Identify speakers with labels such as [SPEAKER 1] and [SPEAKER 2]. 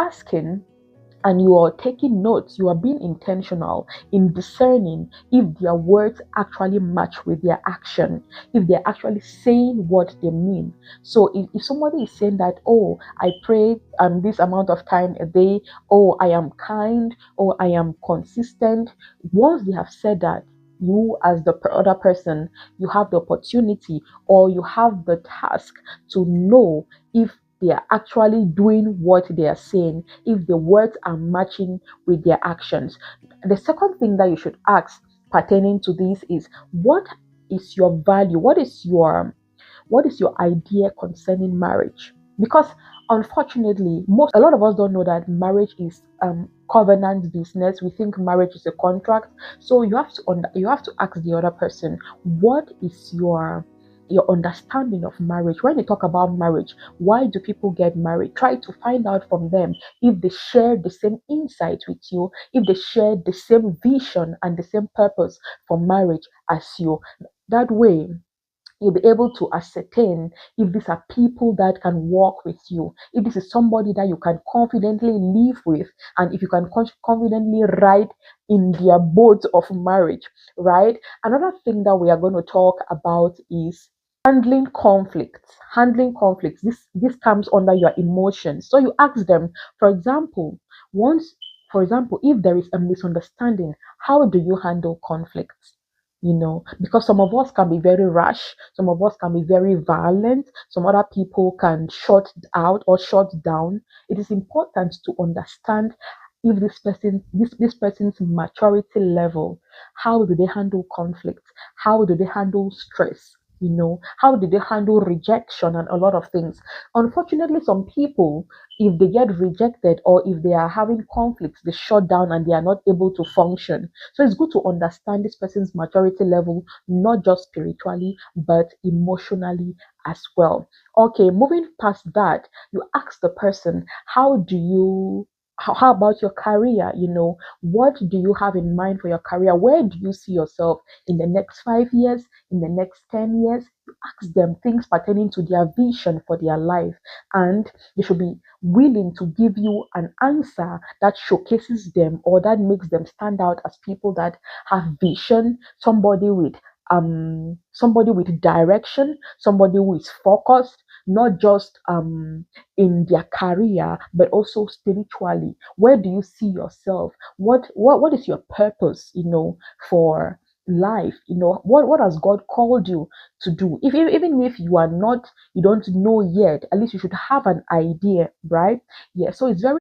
[SPEAKER 1] asking and you are taking notes, you are being intentional in discerning if their words actually match with their action, if they're actually saying what they mean. So if somebody is saying that, oh, I pray this amount of time a day, oh, I am kind, or I am consistent, once they have said that, you as the other person, you have the opportunity or you have the task to know if they are actually doing what they are saying, if the words are matching with their actions. The second thing that you should ask pertaining to this is, what is your value? What is your idea concerning marriage? Because unfortunately, a lot of us don't know that marriage is covenant business. We think marriage is a contract. So you have to ask the other person, what is your understanding of marriage? When they talk about marriage, why do people get married? Try to find out from them if they share the same insight with you, if they share the same vision and the same purpose for marriage as you. That way, you'll be able to ascertain if these are people that can work with you, if this is somebody that you can confidently live with, and if you can confidently ride in their boat of marriage, right? Another thing that we are going to talk about is handling conflicts. Handling conflicts. This comes under your emotions. So you ask them, for example, once for example, if there is a misunderstanding, how do you handle conflicts? Because some of us can be very rash, some of us can be very violent, some other people can shut out or shut down. It is important to understand if this person's maturity level. How do they handle conflict? How do they handle stress? How do they handle rejection and a lot of things? Unfortunately, some people, if they get rejected or if they are having conflicts, they shut down and they are not able to function. So it's good to understand this person's maturity level, not just spiritually, but emotionally as well. Okay, moving past that, you ask the person, how about your career? What do you have in mind for your career? Where do you see yourself in the next 5 years, in the next 10 years? You ask them things pertaining to their vision for their life, and they should be willing to give you an answer that showcases them or that makes them stand out as people that have vision, somebody with direction, somebody who is focused, not just in their career but also spiritually. Where do you see yourself? What is your purpose, for life? What has God called you to do? Even if you don't know yet, at least you should have an idea, right? Yeah, so it's very